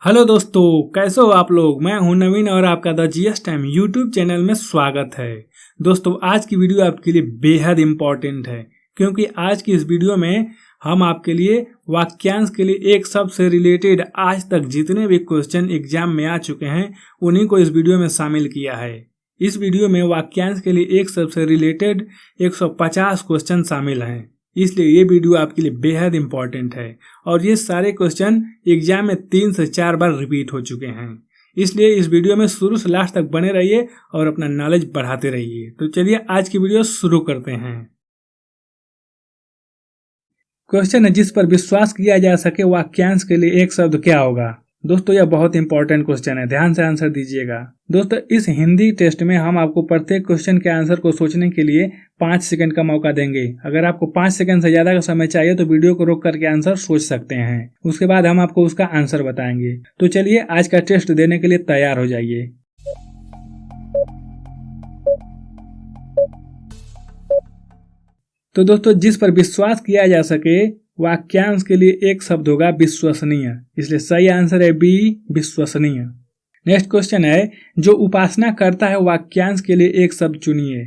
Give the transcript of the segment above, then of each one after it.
Hello दोस्तों, कैसे हो आप लोग। मैं हूं नवीन और आपका the GS time YouTube channel में स्वागत है। दोस्तों, आज की वीडियो आपके लिए बेहद इम्पोर्टेंट है क्योंकि आज की इस वीडियो में हम आपके लिए वाक्यांश के लिए एक शब्द से रिलेटेड आज तक जितने भी क्वेश्चन एग्जाम में आ चुके हैं उन्हीं को इस वीडियो में शामिल किया है। इस वीडियो में वाक्यांश के लिए एक शब्द से रिलेटेड 150 क्वेश्चन शामिल हैं, इसलिए ये वीडियो आपके लिए बेहद इंपॉर्टेंट है और ये सारे क्वेश्चन एग्जाम में 3 से 4 बार रिपीट हो चुके हैं। इसलिए इस वीडियो में शुरू से लास्ट तक बने रहिए और अपना नॉलेज बढ़ाते रहिए। तो चलिए आज की वीडियो शुरू करते हैं। क्वेश्चन है, जिस पर विश्वास किया जा सके वाक्यांश के लिए एक शब्द क्या होगा। दोस्तों, यह बहुत इंपॉर्टेंट क्वेश्चन है, ध्यान से आंसर दीजिएगा। दोस्तों, इस हिंदी टेस्ट में हम आपको प्रत्येक क्वेश्चन के आंसर को सोचने के लिए 5 सेकंड का मौका देंगे। अगर आपको 5 सेकंड से ज्यादा का समय चाहिए तो वीडियो को रोक करके आंसर सोच सकते हैं, उसके बाद हम आपको उसका आंसर बताएंगे। तो चलिए आज का टेस्ट देने के लिए तैयार हो जाइए। तो दोस्तों, जिस पर विश्वास किया जा सके वाक्यांश के लिए एक शब्द होगा विश्वसनीय, इसलिए सही आंसर है बी, विश्वसनीय। नेक्स्ट क्वेश्चन है, जो उपासना करता है वाक्यांश के लिए एक शब्द चुनिए।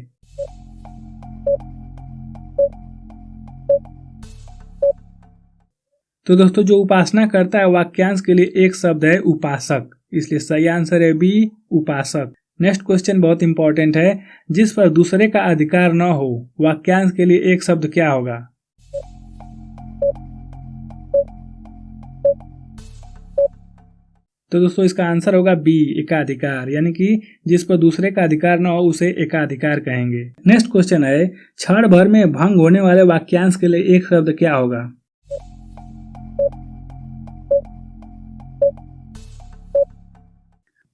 तो दोस्तों, जो उपासना करता है वाक्यांश के लिए एक शब्द है उपासक, इसलिए सही आंसर है बी, उपासक। नेक्स्ट क्वेश्चन बहुत इंपॉर्टेंट है, जिस पर दूसरे का अधिकार न हो वाक्यांश के लिए एक शब्द क्या होगा। तो दोस्तों, इसका आंसर होगा बी, एकाधिकार, यानी कि जिस पर दूसरे का अधिकार न हो उसे एकाधिकार कहेंगे। नेक्स्ट क्वेश्चन है, क्षण भर में भंग होने वाले वाक्यांश के लिए एक शब्द क्या होगा।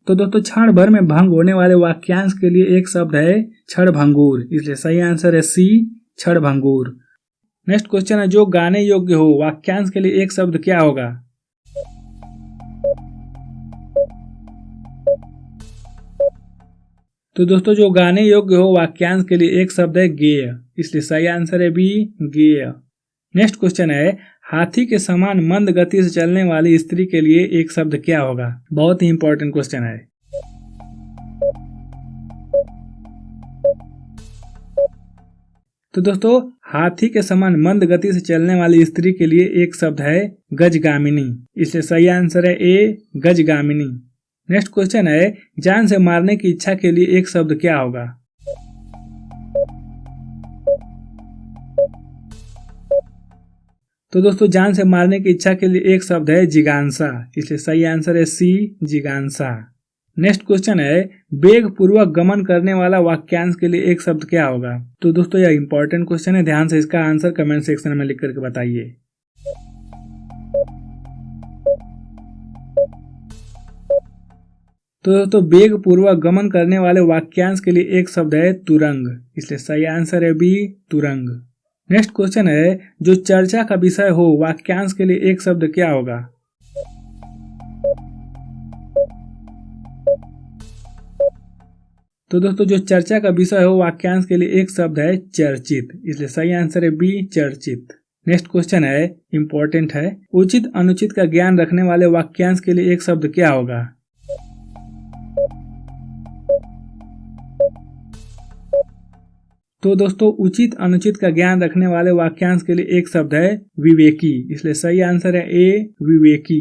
तो दोस्तों, क्षण भर में भंग होने वाले वाक्यांश के लिए एक शब्द है क्षणभंगुर, इसलिए सही आंसर है सी, क्षणभंगुर। नेक्स्ट क्वेश्चन है, जो गाने योग्य हो वाक्यांश के लिए एक शब्द क्या होगा। तो दोस्तों, जो गाने योग्य हो वाक्यांश के लिए एक शब्द है गेय, इसलिए सही आंसर है बी, गेय। नेक्स्ट क्वेश्चन है, हाथी के समान मंद गति से चलने वाली स्त्री के लिए एक शब्द क्या होगा। बहुत ही इंपॉर्टेंट क्वेश्चन है। तो दोस्तों, हाथी के समान मंद गति से चलने वाली स्त्री के लिए एक शब्द है गजगामिनी, इसलिए सही आंसर है ए, गजगामिनी। नेक्स्ट क्वेश्चन है, जान से मारने की इच्छा के लिए एक शब्द क्या होगा। तो दोस्तों, जान से मारने की इच्छा के लिए एक शब्द है जिज्ञासा, इसलिए सही आंसर है सी, जिज्ञासा। नेक्स्ट क्वेश्चन है, वेग पूर्वक गमन करने वाला वाक्यांश के लिए एक शब्द क्या होगा। तो दोस्तों, यह इंपॉर्टेंट क्वेश्चन है, ध्यान से इसका आंसर कमेंट सेक्शन में लिख करके बताइए। तो दोस्तों, वेग पूर्वक गमन करने वाले वाक्यांश के लिए एक शब्द है तुरंग, इसलिए सही आंसर है बी, तुरंग। नेक्स्ट क्वेश्चन है, जो चर्चा का विषय हो वाक्यांश के लिए एक शब्द क्या होगा। तो दोस्तों, जो चर्चा का विषय हो वाक्यांश के लिए एक शब्द है चर्चित, इसलिए सही आंसर है बी, चर्चित। नेक्स्ट क्वेश्चन है, इंपॉर्टेंट है, उचित अनुचित का ज्ञान रखने वाले वाक्यांश के लिए एक शब्द क्या होगा। तो दोस्तों, उचित अनुचित का ज्ञान रखने वाले वाक्यांश के लिए एक शब्द है विवेकी, इसलिए सही आंसर है ए, विवेकी।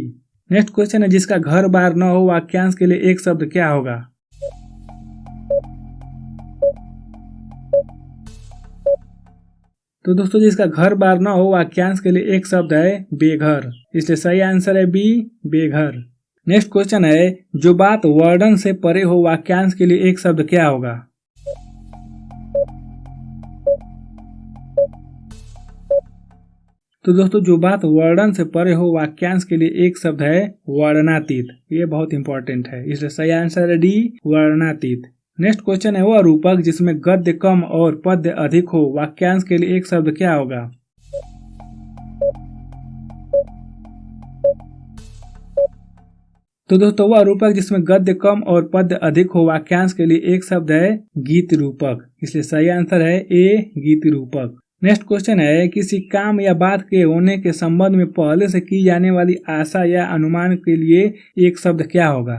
नेक्स्ट क्वेश्चन है, जिसका घर बार न हो वाक्यांश के लिए एक शब्द क्या होगा। तो दोस्तों, जिसका घर बार न हो वाक्यांश के लिए एक शब्द है बेघर, इसलिए सही आंसर है बी, बेघर। नेक्स्ट क्वेश्चन है, जो बात वर्णन से परे हो वाक्यांश के लिए एक शब्द क्या होगा। तो दोस्तों, जो बात वर्णन से परे हो वाक्यांश के लिए एक शब्द है वर्णनातीत, ये बहुत इंपॉर्टेंट है, इसलिए सही आंसर है डी, वर्णनातीत। नेक्स्ट क्वेश्चन है, वह रूपक जिसमें गद्य कम और पद्य अधिक हो वाक्यांश के लिए एक शब्द क्या होगा। तो दोस्तों, वह रूपक जिसमें गद्य कम और पद्य अधिक हो वाक्यांश के लिए एक शब्द है गीत रूपक, इसलिए सही आंसर है ए, गीत रूपक। नेक्स्ट क्वेश्चन है, किसी काम या बात के होने के संबंध में पहले से की जाने वाली आशा या अनुमान के लिए एक शब्द क्या होगा?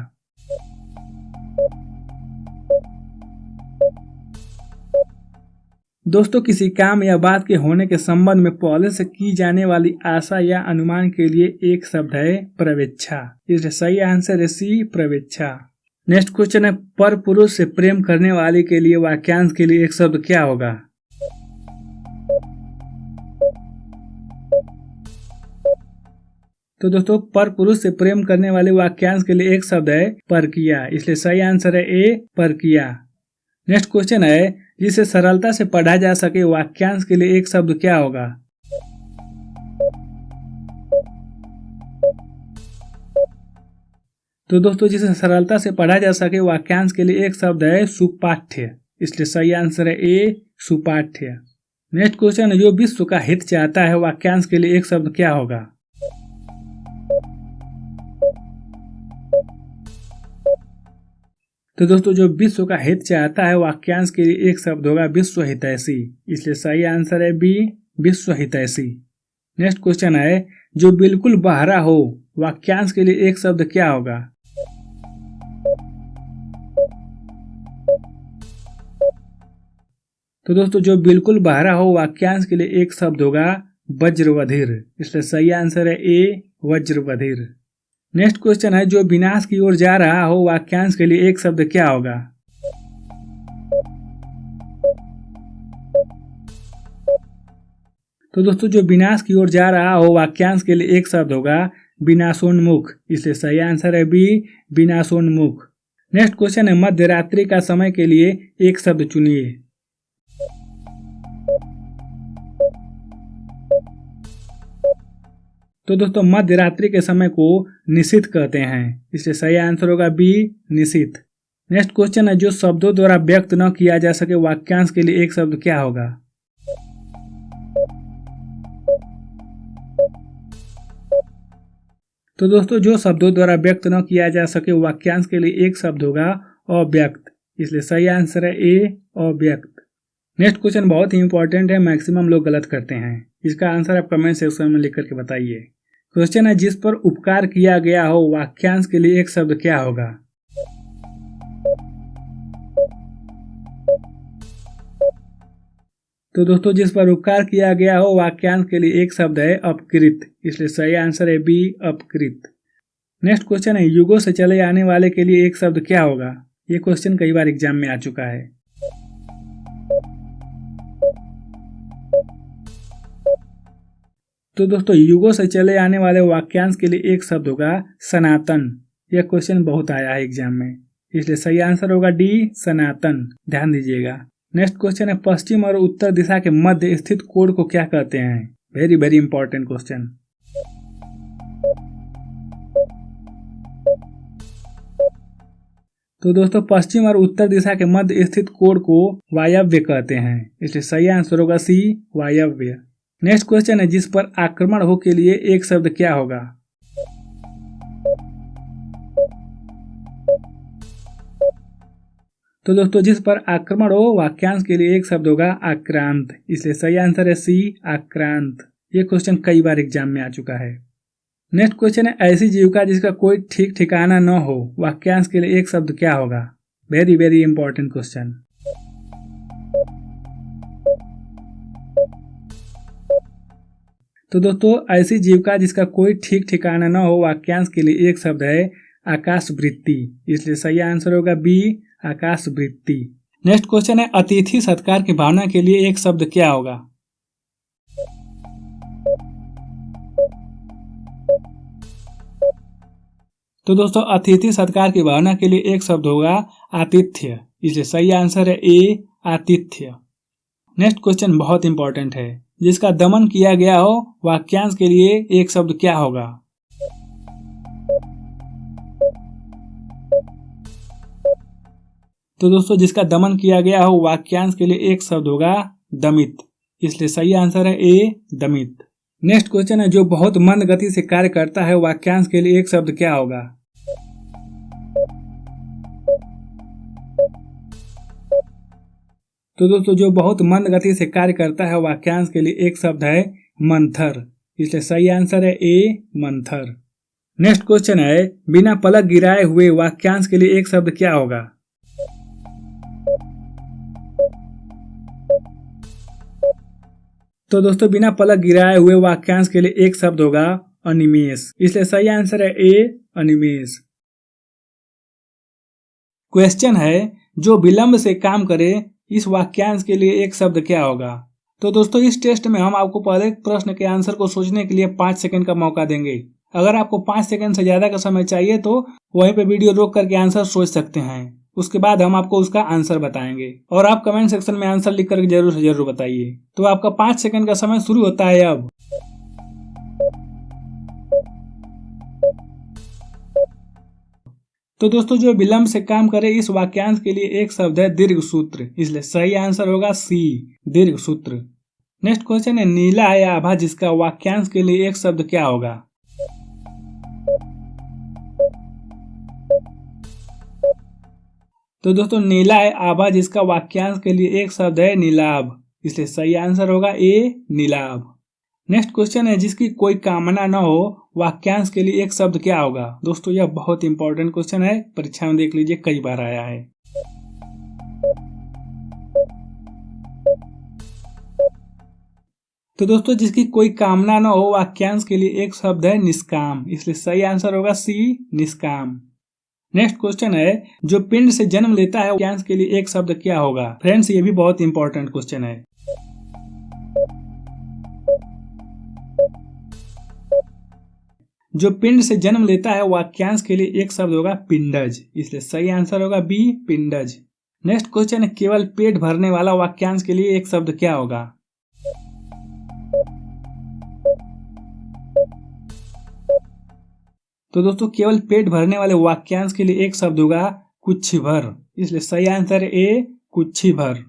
दोस्तों, किसी काम या बात के होने के संबंध में पहले से की जाने वाली आशा या अनुमान के लिए एक शब्द है प्रवेच्छा। इसलिए सही आंसर है सी, प्रवेच्छा। नेक्स्ट क्वेश्चन है, पर पुरुष से प्रेम करने वाले के लिए वाक्यांश के लिए एक शब्द क्या होगा? तो दोस्तों, पर पुरुष से प्रेम करने वाले वाक्यांश के लिए एक शब्द है परकिया। इसलिए सही आंसर है ए, परकिया। नेक्स्ट क्वेश्चन है, जिसे सरलता से पढ़ा जा सके वाक्यांश के लिए एक शब्द क्या होगा? तो दोस्तों, जिसे सरलता से पढ़ा जा सके वाक्यांश के लिए एक शब्द है सुपाठ्य। इसलिए सही आंसर है ए, सुपाठ्य। नेक्स्ट क्वेश्चन है, जो विश्व का हित चाहता है वाक्यांश के लिए एक शब्द क्या होगा? तो दोस्तों, जो विश्व का हित चाहता है वाक्यांश के लिए एक शब्द होगा विश्व हितैषी। इसलिए सही आंसर है बी, विश्व हितैषी। नेक्स्ट क्वेश्चन है, जो बिल्कुल बहरा हो वाक्यांश के लिए एक शब्द क्या होगा? तो दोस्तों, जो बिल्कुल बहरा हो वाक्यांश के लिए एक शब्द होगा वज्रवधिर। इसलिए सही आंसर है ए, वज्रवधिर। नेक्स्ट क्वेश्चन है, जो विनाश की ओर जा रहा हो वाक्यांश के लिए एक शब्द क्या होगा? तो दोस्तों, जो विनाश की ओर जा रहा हो वाक्यांश के लिए एक शब्द होगा विनाशोन्मुख। इसलिए सही आंसर है बी, विनाशोन्मुख। नेक्स्ट क्वेश्चन है, मध्य रात्रि का समय के लिए एक शब्द चुनिए। तो दोस्तों, मध्य रात्रि के समय को निशित कहते हैं। इसलिए सही आंसर होगा बी, निशित। नेक्स्ट क्वेश्चन है, जो शब्दों द्वारा व्यक्त न किया जा सके वाक्यांश के लिए एक शब्द क्या होगा? तो दोस्तों, जो शब्दों द्वारा व्यक्त न किया जा सके वाक्यांश के लिए एक शब्द होगा अव्यक्त। इसलिए सही आंसर है ए, अव्यक्त। नेक्स्ट क्वेश्चन बहुत ही इंपॉर्टेंट है, मैक्सिमम लोग गलत करते हैं। इसका आंसर आप कमेंट सेक्शन में लिख करके बताइए। क्वेश्चन है, जिस पर उपकार किया गया हो वाक्यांश के लिए एक शब्द क्या होगा? तो दोस्तों, जिस पर उपकार किया गया हो वाक्यांश के लिए एक शब्द है अपकृत। इसलिए सही आंसर है बी, अपकृत। नेक्स्ट क्वेश्चन है, युगों से चले आने वाले के लिए एक शब्द क्या होगा? ये क्वेश्चन कई बार एग्जाम में आ चुका है। तो दोस्तों, युगों से चले आने वाले वाक्यांश के लिए एक शब्द होगा सनातन। यह क्वेश्चन बहुत आया है एग्जाम में। इसलिए सही आंसर होगा डी, सनातन। ध्यान दीजिएगा। नेक्स्ट क्वेश्चन है, पश्चिम और उत्तर दिशा के मध्य स्थित कोण को क्या कहते हैं? Very very important question. तो दोस्तों, पश्चिम और उत्तर दिशा के मध्य स्थित कोण को वायव्य कहते हैं। इसलिए सही आंसर होगा सी, वायव्य। नेक्स्ट क्वेश्चन है, जिस पर आक्रमण हो के लिए एक शब्द क्या होगा? तो दोस्तों, जिस पर आक्रमण हो वाक्यांश के लिए एक शब्द होगा आक्रांत। इसलिए सही आंसर है सी, आक्रांत। ये क्वेश्चन कई बार एग्जाम में आ चुका है। नेक्स्ट क्वेश्चन है, ऐसी जीविका जिसका कोई ठीक ठिकाना न हो वाक्यांश के लिए एक शब्द क्या होगा? Very very important question. तो दोस्तों, ऐसी जीविका जिसका कोई ठीक ठिकाना न हो वाक्यांश के लिए एक शब्द है आकाशवृत्ति। इसलिए सही आंसर होगा बी, आकाशवृत्ति। नेक्स्ट क्वेश्चन है, अतिथि सत्कार की भावना के लिए एक शब्द क्या होगा? तो दोस्तों, अतिथि सत्कार की भावना के लिए एक शब्द होगा आतिथ्य। इसलिए सही आंसर है ए, आतिथ्य। नेक्स्ट क्वेश्चन बहुत इंपॉर्टेंट है, जिसका दमन किया गया हो वाक्यांश के लिए एक शब्द क्या होगा? तो दोस्तों, जिसका दमन किया गया हो वाक्यांश के लिए एक शब्द होगा दमित। इसलिए सही आंसर है ए, दमित। नेक्स्ट क्वेश्चन है, जो बहुत मंद गति से कार्य करता है वाक्यांश के लिए एक शब्द क्या होगा? तो दोस्तों जो बहुत मंद गति से कार्य करता है वाक्यांश के लिए एक शब्द है मंथर, इसलिए सही आंसर है ए मंथर। नेक्स्ट क्वेश्चन है बिना पलक गिराए हुए वाक्यांश के लिए एक शब्द क्या होगा? तो दोस्तों बिना पलक गिराए हुए वाक्यांश के लिए एक शब्द होगा अनिमेष, इसलिए सही आंसर है ए अनिमेष। क्वेश्चन है जो विलंब से काम करे इस वाक्यांश के लिए एक शब्द क्या होगा? तो दोस्तों इस टेस्ट में हम आपको पहले प्रश्न के आंसर को सोचने के लिए 5 सेकंड का मौका देंगे। अगर आपको 5 सेकंड से ज्यादा का समय चाहिए तो वहीं पे वीडियो रोक करके आंसर सोच सकते हैं, उसके बाद हम आपको उसका आंसर बताएंगे और आप कमेंट सेक्शन में आंसर लिख करके जरूर से जरूर बताइए। तो आपका 5 सेकंड का समय शुरू होता है अब। तो दोस्तों जो विलंब से काम करे इस वाक्यांश के लिए एक शब्द है दीर्घ सूत्र, इसलिए सही आंसर होगा सी दीर्घ सूत्र। नेक्स्ट क्वेश्चन है नीला है आभा जिसका वाक्यांश के लिए एक शब्द क्या होगा? तो दोस्तों नीला है आभा जिसका वाक्यांश के लिए एक शब्द है नीलाभ, इसलिए सही आंसर होगा ए नीलाभ। नेक्स्ट क्वेश्चन है जिसकी कोई कामना न हो वाक्यांश के लिए एक शब्द क्या होगा? दोस्तों यह बहुत इंपॉर्टेंट क्वेश्चन है, परीक्षा में देख लीजिए कई बार आया है। तो दोस्तों जिसकी कोई कामना न हो वाक्यांश के लिए एक शब्द है निष्काम, इसलिए सही आंसर होगा सी निष्काम। नेक्स्ट क्वेश्चन है जो पिंड से जन्म लेता है वाक्यांश के लिए एक शब्द क्या होगा? फ्रेंड्स ये भी बहुत इंपॉर्टेंट क्वेश्चन है। जो पिंड से जन्म लेता है वाक्यांश के लिए एक शब्द होगा पिंडज, इसलिए सही आंसर होगा बी पिंडज। नेक्स्ट क्वेश्चन है केवल पेट भरने वाला वाक्यांश के लिए एक शब्द क्या होगा? तो दोस्तों केवल पेट भरने वाले वाक्यांश के लिए एक शब्द होगा कुक्षी भर, इसलिए सही आंसर है ए कुक्षी भर।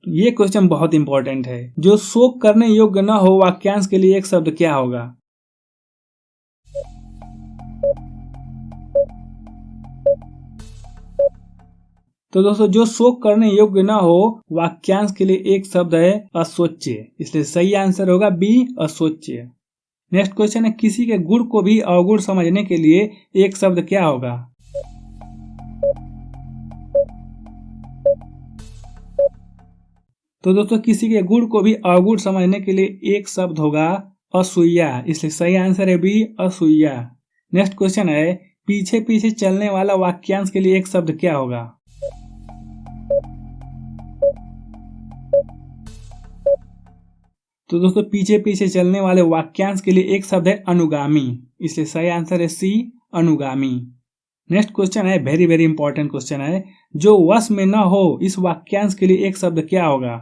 ये क्वेश्चन बहुत इंपॉर्टेंट है। जो शोक करने योग्य न हो वाक्यांश के लिए एक शब्द क्या होगा? तो दोस्तों जो शोक करने योग्य न हो वाक्यांश के लिए एक शब्द है अशोच्य, इसलिए सही आंसर होगा बी अशोच्य। नेक्स्ट क्वेश्चन है किसी के गुण को भी अवगुण समझने के लिए एक शब्द क्या होगा? तो दोस्तों किसी के गुण को भी अवगुण समझने के लिए एक शब्द होगा असूया, इसलिए सही आंसर है बी असूया। नेक्स्ट क्वेश्चन है पीछे पीछे चलने वाला वाक्यांश के लिए एक शब्द क्या होगा? तो दोस्तों पीछे पीछे चलने वाले वाक्यांश के लिए एक शब्द है अनुगामी, इसलिए सही आंसर है सी अनुगामी। नेक्स्ट क्वेश्चन है वेरी वेरी इंपॉर्टेंट क्वेश्चन है जो वश में न हो इस वाक्यांश के लिए एक शब्द क्या होगा?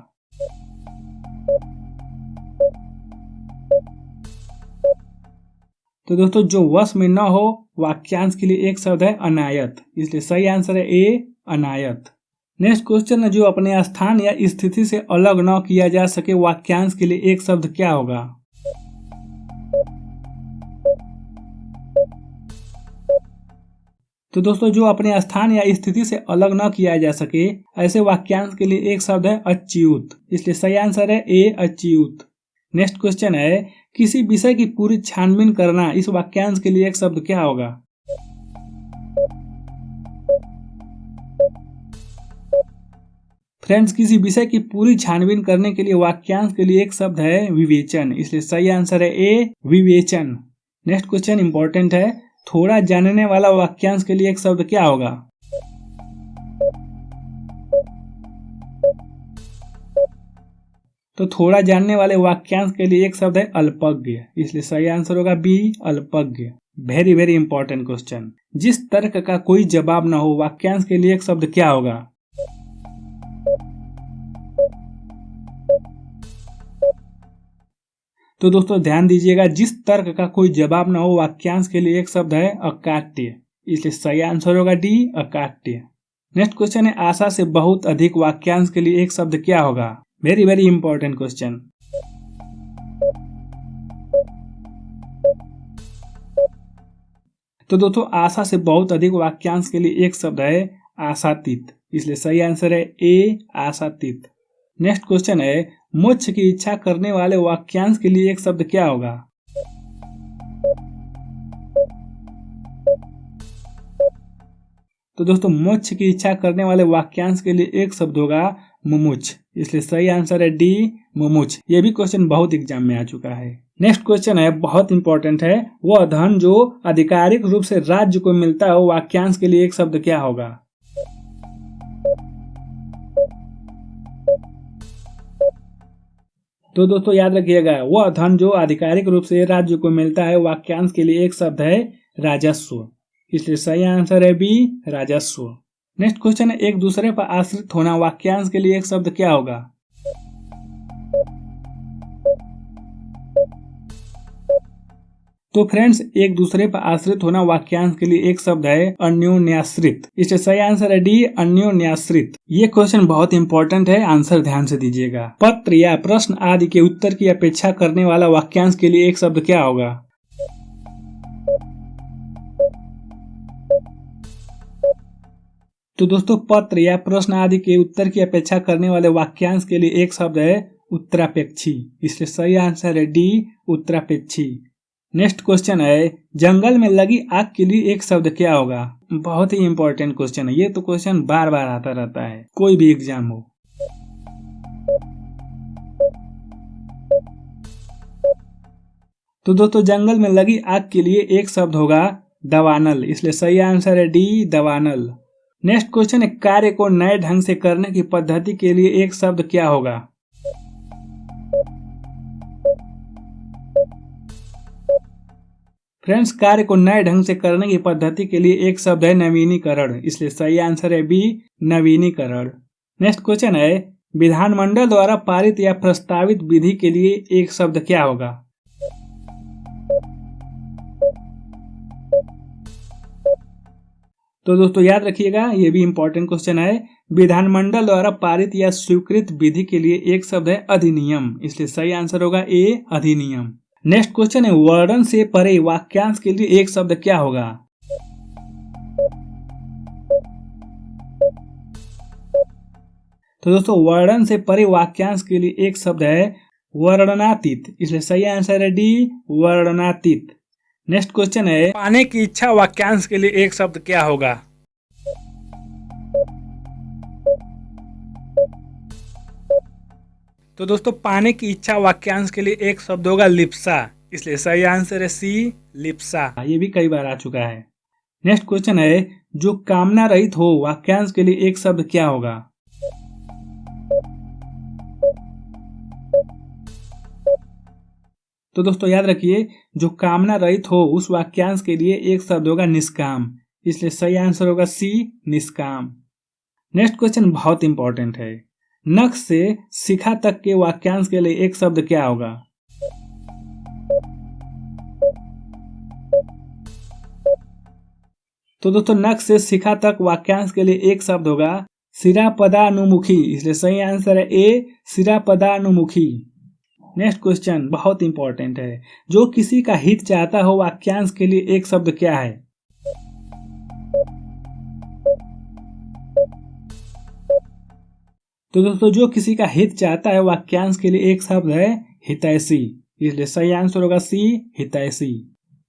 तो दोस्तों जो वश में न हो वाक्यांश के लिए एक शब्द है अनायत, इसलिए सही आंसर है ए अनायत। नेक्स्ट क्वेश्चन है जो अपने स्थान या स्थिति से अलग न किया जा सके वाक्यांश के लिए एक शब्द क्या होगा? तो दोस्तों जो अपने स्थान या स्थिति से अलग न किया जा सके ऐसे वाक्यांश के लिए एक शब्द है अच्युत, इसलिए सही आंसर है ए अच्युत। नेक्स्ट क्वेश्चन है किसी विषय की पूरी छानबीन करना इस वाक्यांश के लिए एक शब्द क्या होगा? फ्रेंड्स किसी विषय की पूरी छानबीन करने के लिए वाक्यांश के लिए एक शब्द है विवेचन, इसलिए सही आंसर है ए विवेचन। नेक्स्ट क्वेश्चन इंपॉर्टेंट है थोड़ा जानने वाला वाक्यांश के लिए एक शब्द क्या होगा? तो थोड़ा जानने वाले वाक्यांश के लिए एक शब्द है अल्पज्ञ, इसलिए सही आंसर होगा बी अल्पज्ञ। वेरी वेरी इंपॉर्टेंट क्वेश्चन जिस तर्क का कोई जवाब न हो वाक्यांश के लिए एक शब्द क्या होगा? तो दोस्तों ध्यान दीजिएगा जिस तर्क का कोई जवाब न हो वाक्यांश के लिए एक शब्द है अकाट्य, इसलिए सही आंसर होगा डी अकाट्य। नेक्स्ट क्वेश्चन है आशा से बहुत अधिक वाक्यांश के लिए एक शब्द क्या होगा? Very very important question. तो दोस्तों आशा से बहुत अधिक वाक्यांश के लिए एक शब्द है आशातीत, इसलिए सही आंसर है ए आशातीत। नेक्स्ट क्वेश्चन है, मोक्ष की इच्छा करने वाले वाक्यांश के लिए एक शब्द क्या होगा? तो दोस्तों मोक्ष की इच्छा करने वाले वाक्यांश के लिए एक शब्द होगा मुमुक्ष, इसलिए सही आंसर है डी मुमुक्ष। ये भी क्वेश्चन बहुत एग्जाम में आ चुका है। नेक्स्ट क्वेश्चन है, बहुत इंपॉर्टेंट है, वह धन जो आधिकारिक रूप से राज्य को मिलता हो वाक्यांश के लिए एक शब्द क्या होगा? तो दोस्तों याद रखिएगा, वह धन जो आधिकारिक रूप से राज्य को मिलता है वाक्यांश के लिए एक शब्द है राजस्व, इसलिए सही आंसर है बी राजस्व। नेक्स्ट क्वेश्चन है, एक दूसरे पर आश्रित होना वाक्यांश के लिए एक शब्द क्या होगा? तो फ्रेंड्स एक दूसरे पर आश्रित होना वाक्यांश के लिए एक शब्द है अन्योन्याश्रित, इसलिए सही आंसर है डी अन्योन्याश्रित। ये क्वेश्चन बहुत इंपॉर्टेंट है, आंसर ध्यान से दीजिएगा। पत्र या प्रश्न आदि के उत्तर की अपेक्षा करने वाला वाक्यांश के लिए एक शब्द क्या होगा? तो दोस्तों पत्र या प्रश्न आदि के उत्तर की अपेक्षा करने वाले वाक्यांश के लिए एक शब्द है उत्तरापेक्षी, इसलिए सही आंसर है डी उत्तरापेक्षी। नेक्स्ट क्वेश्चन है, जंगल में लगी आग के लिए एक शब्द क्या होगा? बहुत ही इंपॉर्टेंट क्वेश्चन है, ये तो क्वेश्चन बार बार आता रहता है कोई भी एग्जाम हो। तो दोस्तों जंगल में लगी आग के लिए एक शब्द होगा दवानल, इसलिए सही आंसर है डी दवानल। नेक्स्ट क्वेश्चन है, कार्य को नए ढंग से करने की पद्धति के लिए एक शब्द क्या होगा? फ्रेंड्स कार्य को नए ढंग से करने की पद्धति के लिए एक शब्द है नवीनीकरण, इसलिए सही आंसर है बी नवीनीकरण। नेक्स्ट क्वेश्चन है, विधानमंडल द्वारा पारित या प्रस्तावित विधि के लिए एक शब्द क्या होगा? तो दोस्तों याद रखिएगा, ये भी इंपॉर्टेंट क्वेश्चन है। विधानमंडल द्वारा पारित या स्वीकृत विधि के लिए एक शब्द है अधिनियम, इसलिए सही आंसर होगा ए अधिनियम। नेक्स्ट क्वेश्चन है, वर्ण से परे वाक्यांश के लिए एक शब्द क्या होगा? तो दोस्तों वर्ण से परे वाक्यांश के लिए एक शब्द है वर्णनातीत, इसलिए सही आंसर है डी वर्णनातीत। नेक्स्ट क्वेश्चन है, पाने की इच्छा वाक्यांश के लिए एक शब्द क्या होगा? तो दोस्तों पाने की इच्छा वाक्यांश के लिए एक शब्द होगा लिप्सा, इसलिए सही आंसर है सी लिप्सा। ये भी कई बार आ चुका है। नेक्स्ट क्वेश्चन है, जो कामना रहित हो वाक्यांश के लिए एक शब्द क्या होगा? तो दोस्तों याद रखिए, जो कामना रहित हो उस वाक्यांश के लिए एक शब्द होगा निष्काम, इसलिए सही आंसर होगा सी निष्काम। नेक्स्ट क्वेश्चन बहुत इंपॉर्टेंट है, नख से शिखा तक के वाक्यांश के लिए एक शब्द क्या होगा? तो दोस्तों नख से शिखा तक वाक्यांश के लिए एक शब्द होगा सिरापदानुमुखी, इसलिए सही आंसर है ए सिरापदानुमुखी। नेक्स्ट क्वेश्चन बहुत इंपॉर्टेंट है, जो किसी का हित चाहता हो वाक्यांश के लिए एक शब्द क्या है? तो दोस्तों जो किसी का हित चाहता है वाक्यांश के लिए एक शब्द है हितैषी, इसलिए सही आंसर होगा सी हितैषी।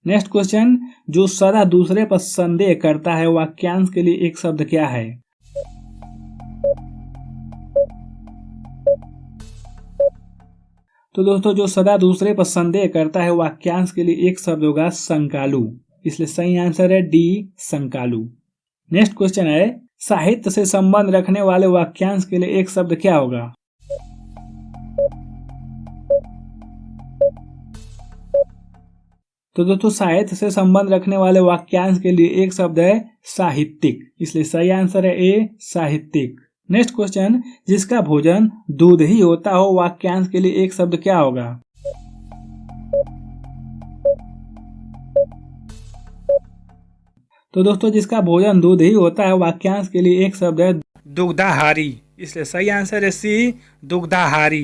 नेक्स्ट क्वेश्चन, जो सदा दूसरे पर संदेह करता है वाक्यांश के लिए एक शब्द क्या है? तो दोस्तों जो सदा दूसरे पर संदेह करता है वाक्यांश के लिए एक शब्द होगा शंकालु, इसलिए सही आंसर है डी शंकालु। नेक्स्ट क्वेश्चन है, साहित्य से संबंध रखने वाले वाक्यांश के लिए एक शब्द क्या होगा? तो दोस्तों साहित्य से संबंध रखने वाले वाक्यांश के लिए एक शब्द है साहित्यिक, इसलिए सही आंसर है ए साहित्यिक। नेक्स्ट क्वेश्चन, जिसका भोजन दूध ही होता हो वाक्यांश के लिए एक शब्द क्या होगा? तो दोस्तों जिसका भोजन दूध ही होता है वाक्यांश के लिए एक शब्द है दुग्धाहारी, इसलिए सही आंसर है सी दुग्धाहारी।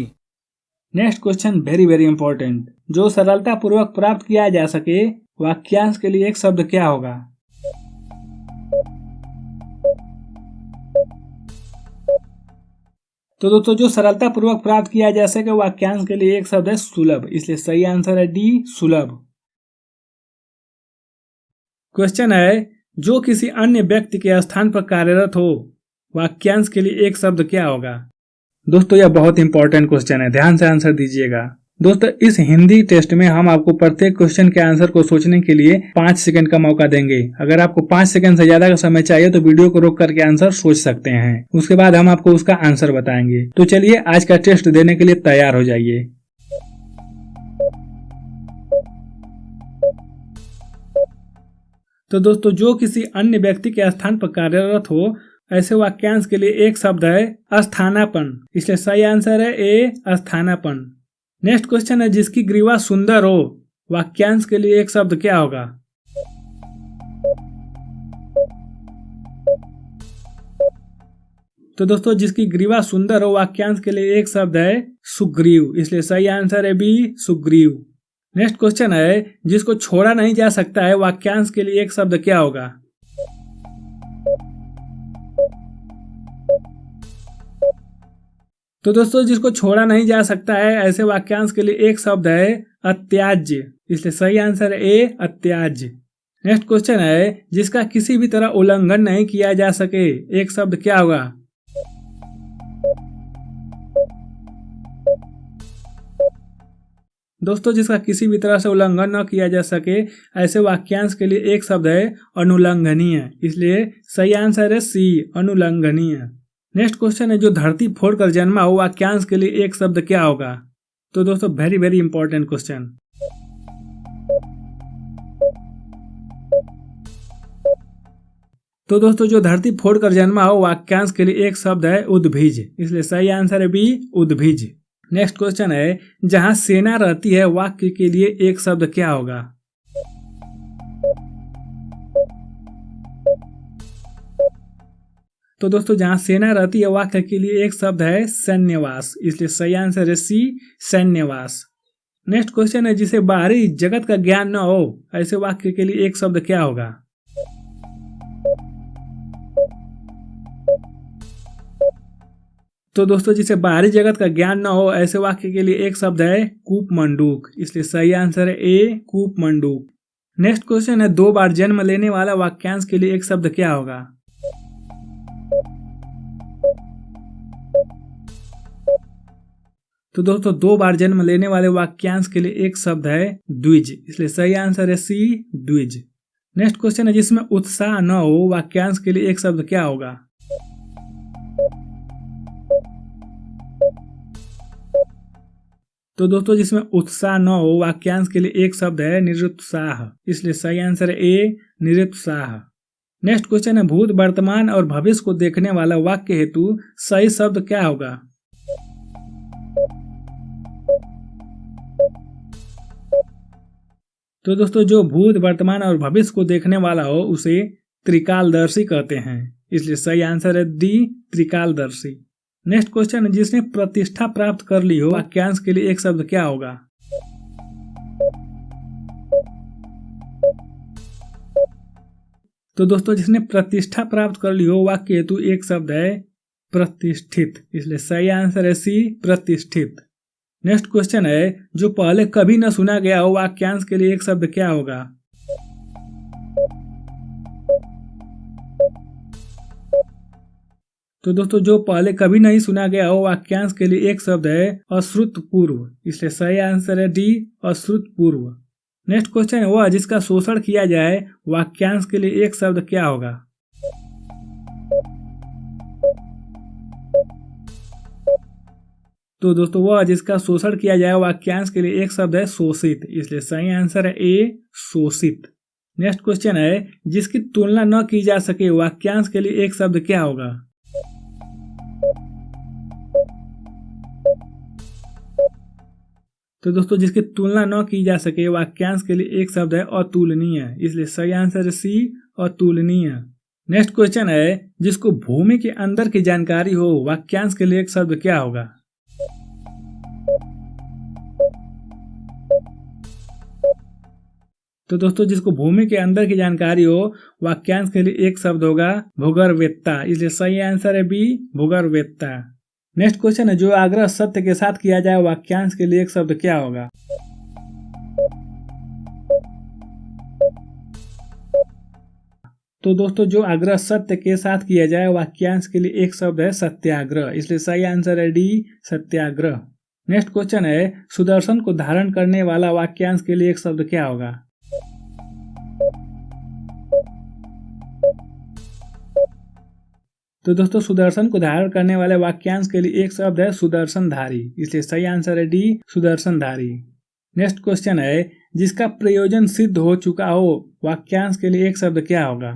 Next question very very important, जो सरलता पूर्वक प्राप्त किया जा सके वाक्यांश के लिए एक शब्द क्या होगा? तो दोस्तों जो सरलता पूर्वक प्राप्त किया जा सके वाक्यांश के लिए एक शब्द है सुलभ, इसलिए सही आंसर है डी सुलभ। क्वेश्चन है जो किसी अन्य व्यक्ति के स्थान पर कार्यरत हो, वाक्यांश के लिए एक शब्द क्या होगा। दोस्तों यह बहुत इंपॉर्टेंट क्वेश्चन है, ध्यान से आंसर दीजिएगा। दोस्तों इस हिंदी टेस्ट में हम आपको प्रत्येक क्वेश्चन के आंसर को सोचने के लिए 5 सेकंड का मौका देंगे। अगर आपको 5 सेकंड से ज्यादा का समय चाहिए तो वीडियो को रोक करके आंसर सोच सकते हैं, उसके बाद हम आपको उसका आंसर बताएंगे। तो चलिए आज का टेस्ट देने के लिए तैयार हो जाइए। तो दोस्तों जो किसी अन्य व्यक्ति के स्थान पर कार्यरत हो, ऐसे वाक्यांश के लिए एक शब्द है अस्थानापन, इसलिए सही आंसर है ए अस्थानापन। नेक्स्ट क्वेश्चन है जिसकी ग्रीवा सुंदर हो, वाक्यांश के लिए एक शब्द क्या होगा। तो दोस्तों जिसकी ग्रीवा सुंदर हो, वाक्यांश के लिए एक शब्द है सुग्रीव, इसलिए सही आंसर है बी सुग्रीव। नेक्स्ट क्वेश्चन है जिसको छोड़ा नहीं जा सकता है, वाक्यांश के लिए एक शब्द क्या होगा। तो दोस्तों जिसको छोड़ा नहीं जा सकता है, ऐसे वाक्यांश के लिए एक शब्द है अत्याज्य, इसलिए सही आंसर है ए अत्याज्य। नेक्स्ट क्वेश्चन है जिसका किसी भी तरह उल्लंघन नहीं किया जा सके, एक शब्द क्या होगा। दोस्तों जिसका किसी भी तरह से उल्लंघन न किया जा सके, ऐसे वाक्यांश के लिए एक शब्द है अनुल्लंघनीय, इसलिए सही आंसर है सी अनुल्लंघनीय। नेक्स्ट क्वेश्चन है जो धरती फोड़कर जन्मा हो, वाक्यांश के लिए एक शब्द क्या होगा। तो दोस्तों वेरी वेरी इंपॉर्टेंट क्वेश्चन। तो दोस्तों जो धरती फोड़कर जन्मा हो, वाक्यांश के लिए एक शब्द है उद्भिज, इसलिए सही आंसर है बी उद्भिज। नेक्स्ट क्वेश्चन है जहां सेना रहती है, वाक्य के लिए एक शब्द क्या होगा। तो दोस्तों जहां सेना रहती है, वाक्य के लिए एक शब्द है सैन्यवास, इसलिए सही आंसर है सी सैन्यवास। नेक्स्ट क्वेश्चन है जिसे बाहरी जगत का ज्ञान न हो, ऐसे वाक्य के लिए एक शब्द क्या होगा। तो दोस्तों जिसे बाहरी जगत का ज्ञान न हो, ऐसे वाक्य के लिए एक शब्द है कूपमंडूक, इसलिए सही आंसर है ए कूपमंडूक। नेक्स्ट क्वेश्चन है 2 बार जन्म लेने वाला, वाक्यांश के लिए एक शब्द क्या होगा। तो दोस्तों 2 बार जन्म लेने वाले वाक्यांश के लिए एक शब्द है द्विज, इसलिए सही आंसर है सी द्विज। नेक्स्ट क्वेश्चन है जिसमें उत्साह न हो, वाक्यांश के लिए एक शब्द क्या होगा। तो दोस्तों जिसमें उत्साह न हो, वाक्यांश के लिए एक शब्द है निरुत्साह, इसलिए सही आंसर है ए निरुत्साह। नेक्स्ट क्वेश्चन है भूत वर्तमान और भविष्य को देखने वाला वाक्य हेतु सही शब्द क्या होगा। तो दोस्तों जो भूत वर्तमान और भविष्य को देखने वाला हो, उसे त्रिकालदर्शी कहते हैं, इसलिए सही आंसर है डी त्रिकालदर्शी। नेक्स्ट क्वेश्चन है जिसने प्रतिष्ठा प्राप्त कर ली हो, वाक्यांश के लिए एक शब्द क्या होगा। तो दोस्तों जिसने प्रतिष्ठा प्राप्त कर ली हो, वाक्य हेतु एक शब्द है प्रतिष्ठित, इसलिए सही आंसर है सी प्रतिष्ठित। नेक्स्ट क्वेश्चन है जो पहले कभी न सुना गया हो, वाक्यांश के लिए एक शब्द क्या होगा। तो दोस्तों जो पहले कभी नहीं सुना गया हो, वाक्यांश के लिए एक शब्द है अश्रुतपूर्व, इसलिए सही आंसर है डी अश्रुतपूर्व। नेक्स्ट क्वेश्चन है वह जिसका शोषण किया जाए, वाक्यांश के लिए एक शब्द क्या होगा। तो दोस्तों वह जिसका शोषण किया जाए, वाक्यांश के लिए एक शब्द है शोषित, इसलिए सही आंसर है ए शोषित। नेक्स्ट क्वेश्चन है जिसकी तुलना न की जा सके, वाक्यांश के लिए एक शब्द क्या होगा। तो दोस्तों जिसकी तुलना न की जा सके, वाक्यांश के लिए एक शब्द है अतुलनीय, इसलिए सही आंसर है सी अतुलनीय। नेक्स्ट क्वेश्चन है जिसको भूमि के अंदर की जानकारी हो, वाक्यांश के लिए एक शब्द क्या होगा। तो दोस्तों जिसको भूमि के अंदर की जानकारी हो, वाक्यांश के लिए एक शब्द होगा भूगर्भवेत्ता, इसलिए सही आंसर है बी भूगर्भवेत्ता। नेक्स्ट क्वेश्चन है, जो आग्रह सत्य के साथ किया जाए वाक्यांश के लिए एक शब्द क्या होगा? तो दोस्तों जो आग्रह सत्य के साथ किया जाए वाक्यांश के लिए एक शब्द है सत्याग्रह, इसलिए सही आंसर है डी, सत्याग्रह। नेक्स्ट क्वेश्चन है, सुदर्शन को धारण करने वाला वाक्यांश के लिए एक शब्द क्या होगा? तो दोस्तों सुदर्शन को धारण करने वाले वाक्यांश के लिए एक शब्द है सुदर्शनधारी, इसलिए सही आंसर है डी, सुदर्शनधारी। नेक्स्ट क्वेश्चन है, जिसका प्रयोजन सिद्ध हो चुका हो वाक्यांश के लिए एक शब्द क्या होगा?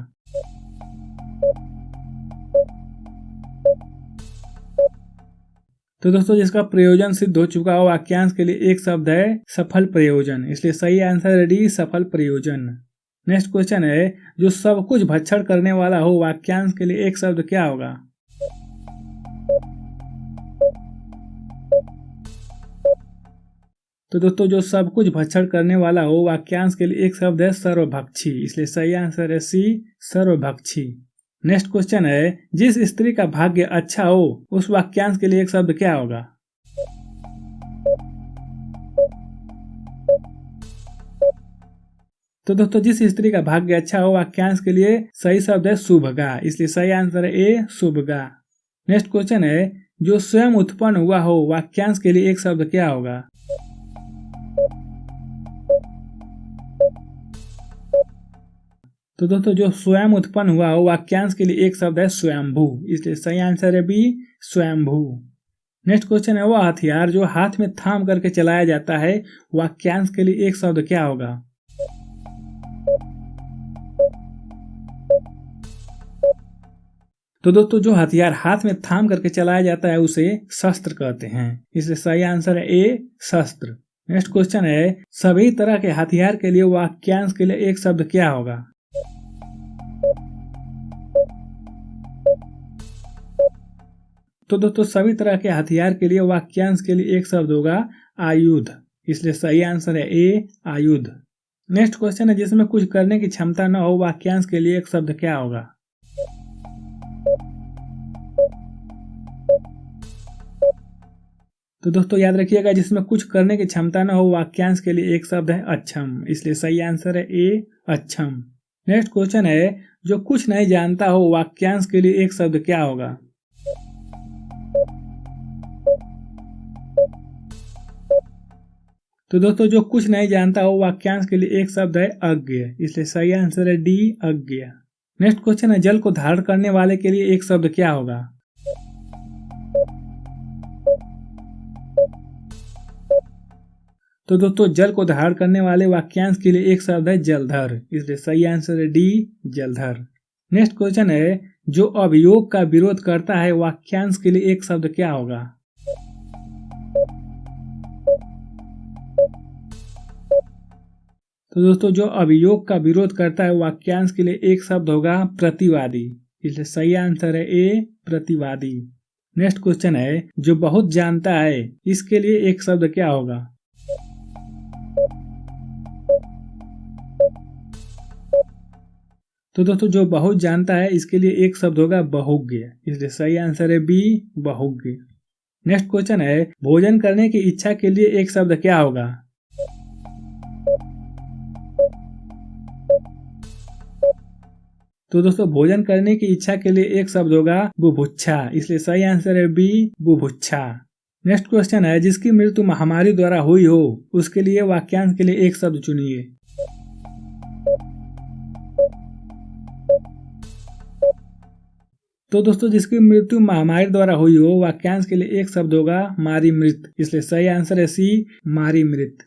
तो दोस्तों जिसका प्रयोजन सिद्ध हो चुका हो वाक्यांश के लिए एक शब्द है सफल प्रयोजन, इसलिए सही आंसर है डी, सफल प्रयोजन। नेक्स्ट क्वेश्चन है, जो सब कुछ भक्षण करने वाला हो वाक्यांश के लिए एक शब्द क्या होगा? तो दोस्तों जो सब कुछ भक्षण करने वाला हो वाक्यांश के लिए एक शब्द है सर्वभक्षी, इसलिए सही आंसर है सी, सर्वभक्षी। नेक्स्ट क्वेश्चन है, जिस स्त्री का भाग्य अच्छा हो उस वाक्यांश के लिए एक शब्द क्या होगा? तो दोस्तों जिस स्त्री का भाग्य अच्छा हो वाक्यांश के लिए सही शब्द है शुभगा, इसलिए सही आंसर है ए, शुभगा। नेक्स्ट क्वेश्चन है, जो स्वयं उत्पन्न हुआ हो वाक्यांश के लिए एक शब्द क्या होगा? तो दोस्तों जो स्वयं उत्पन्न हुआ हो वाक्यांश के लिए एक शब्द है स्वयंभू, इसलिए सही आंसर है बी, स्वयंभू। नेक्स्ट क्वेश्चन है, वो हथियार जो हाथ में थाम करके चलाया जाता है वाक्यांश के लिए एक शब्द क्या होगा? तो दोस्तों जो हथियार हाथ में थाम करके चलाया जाता है उसे शस्त्र कहते हैं, इसलिए सही आंसर है ए, शस्त्र। नेक्स्ट क्वेश्चन है, सभी तरह के हथियार के लिए वाक्यांश के लिए एक शब्द क्या होगा? तो दोस्तों सभी तरह के हथियार के लिए वाक्यांश के लिए एक शब्द होगा आयुध, इसलिए सही आंसर है ए, आयुध। नेक्स्ट क्वेश्चन है, जिसमें कुछ करने की क्षमता न हो वाक्यांश के लिए एक शब्द क्या होगा? तो दोस्तों याद रखिएगा, जिसमें कुछ करने की क्षमता न हो वाक्यांश के लिए एक शब्द है अक्षम, इसलिए सही आंसर है ए, अक्षम। नेक्स्ट क्वेश्चन है, जो कुछ नहीं जानता हो वाक्यांश के लिए एक शब्द क्या होगा? तो दोस्तों जो कुछ नहीं जानता हो वाक्यांश के लिए एक शब्द है अज्ञ, इसलिए सही आंसर है डी, अज्ञ। नेक्स्ट क्वेश्चन है, जल को धारण करने वाले के लिए एक शब्द क्या होगा? तो दोस्तों जल को धारण करने वाले वाक्यांश के लिए एक शब्द है जलधर, इसलिए सही आंसर है डी, जलधर। नेक्स्ट क्वेश्चन है, जो अभियोग का विरोध करता है वाक्यांश के लिए एक शब्द क्या होगा? तो दोस्तों जो अभियोग का विरोध करता है वाक्यांश के लिए एक शब्द होगा प्रतिवादी, इसलिए सही आंसर है ए, प्रतिवादी। नेक्स्ट क्वेश्चन है, जो बहुत जानता है इसके लिए एक शब्द क्या होगा? तो दोस्तों जो बहुत जानता है इसके लिए एक शब्द होगा बहुज्ञ, इसलिए सही आंसर है बी, बहुज्ञ। नेक्स्ट क्वेश्चन है, भोजन करने की इच्छा के लिए एक शब्द क्या होगा? तो दोस्तों भोजन करने की इच्छा के लिए एक शब्द होगा बुभुक्षा, इसलिए सही आंसर है बी, बुभुक्षा। नेक्स्ट क्वेश्चन है, जिसकी मृत्यु महामारी द्वारा हुई हो उसके लिए वाक्यांश के लिए एक शब्द चुनिए। तो दोस्तों जिसकी मृत्यु महामारी द्वारा हुई हो वाक्यांश के लिए एक शब्द होगा मारी मृत, इसलिए सही आंसर है सी, मारी मृत।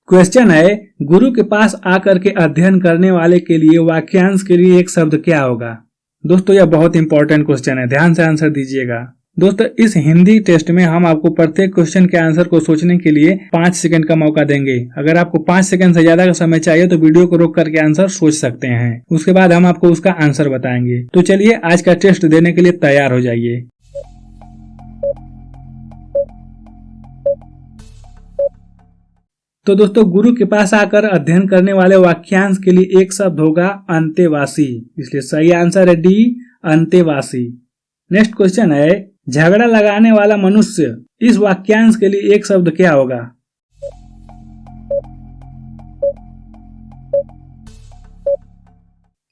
क्वेश्चन है, गुरु के पास आकर के अध्ययन करने वाले के लिए वाक्यांश के लिए एक शब्द क्या होगा? दोस्तों यह बहुत इंपॉर्टेंट क्वेश्चन है, ध्यान से आंसर दीजिएगा। दोस्तों इस हिंदी टेस्ट में हम आपको प्रत्येक क्वेश्चन के आंसर को सोचने के लिए 5 सेकंड का मौका देंगे। अगर आपको 5 सेकंड से ज्यादा का समय चाहिए तो वीडियो को रोक करके आंसर सोच सकते हैं, उसके बाद हम आपको उसका आंसर बताएंगे। तो चलिए आज का टेस्ट देने के लिए तैयार हो जाइए। तो दोस्तों गुरु के पास आकर अध्ययन करने वाले वाक्यांश के लिए एक शब्द होगा अंतेवासी, इसलिए सही आंसर है डी, अंतेवासी। नेक्स्ट क्वेश्चन है, झगड़ा लगाने वाला मनुष्य, इस वाक्यांश के लिए एक शब्द क्या होगा?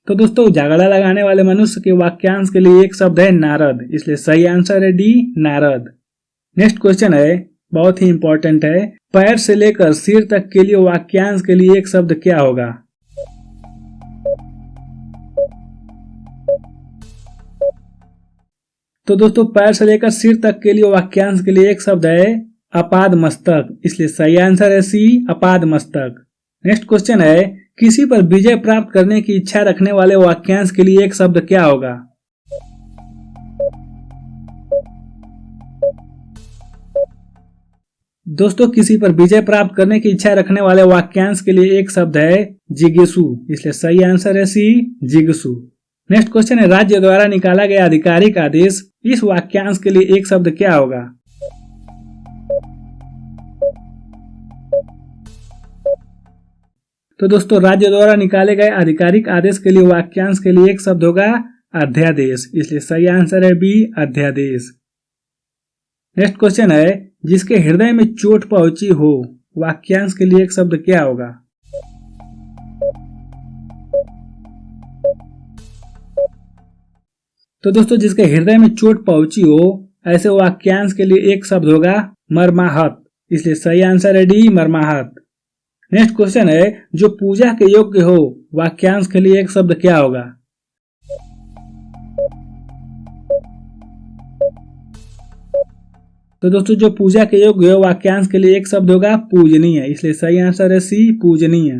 तो दोस्तों झगड़ा लगाने वाले मनुष्य के वाक्यांश के लिए एक शब्द है नारद, इसलिए सही आंसर है डी, नारद। नेक्स्ट क्वेश्चन है, बहुत ही इंपॉर्टेंट है, पैर से लेकर सिर तक के लिए वाक्यांश के लिए एक शब्द क्या होगा? तो दोस्तों पैर से लेकर सिर तक के लिए वाक्यांश के लिए एक शब्द है अपाद मस्तक, इसलिए सही आंसर है सी, अपाद मस्तक। नेक्स्ट क्वेश्चन है, किसी पर विजय प्राप्त करने की इच्छा रखने वाले वाक्यांश के लिए एक शब्द क्या होगा? दोस्तों किसी पर विजय प्राप्त करने की इच्छा रखने वाले वाक्यांश के लिए एक शब्द है जिज्ञासु, इसलिए सही आंसर है सी, जिज्ञासु। नेक्स्ट क्वेश्चन है, राज्य द्वारा निकाला गया आधिकारिक आदेश, इस वाक्यांश के लिए एक शब्द क्या होगा? तो दोस्तों राज्य द्वारा निकाले गए आधिकारिक आदेश के लिए वाक्यांश के लिए एक शब्द होगा अध्यादेश, इसलिए सही आंसर है बी, अध्यादेश। नेक्स्ट क्वेश्चन है, जिसके हृदय में चोट पहुंची हो, वाक्यांश के लिए एक शब्द क्या होगा? तो दोस्तों जिसके हृदय में चोट पहुंची हो, ऐसे वाक्यांश के लिए एक शब्द होगा मर्माहत, इसलिए सही आंसर है डी, मर्माहत। नेक्स्ट क्वेश्चन है, जो पूजा के योग्य हो, वाक्यांश के लिए एक शब्द क्या होगा? तो दोस्तों जो पूजा के योग्य हो, वाक्यांश के लिए एक शब्द होगा पूजनीय, इसलिए सही आंसर है सी, पूजनीय।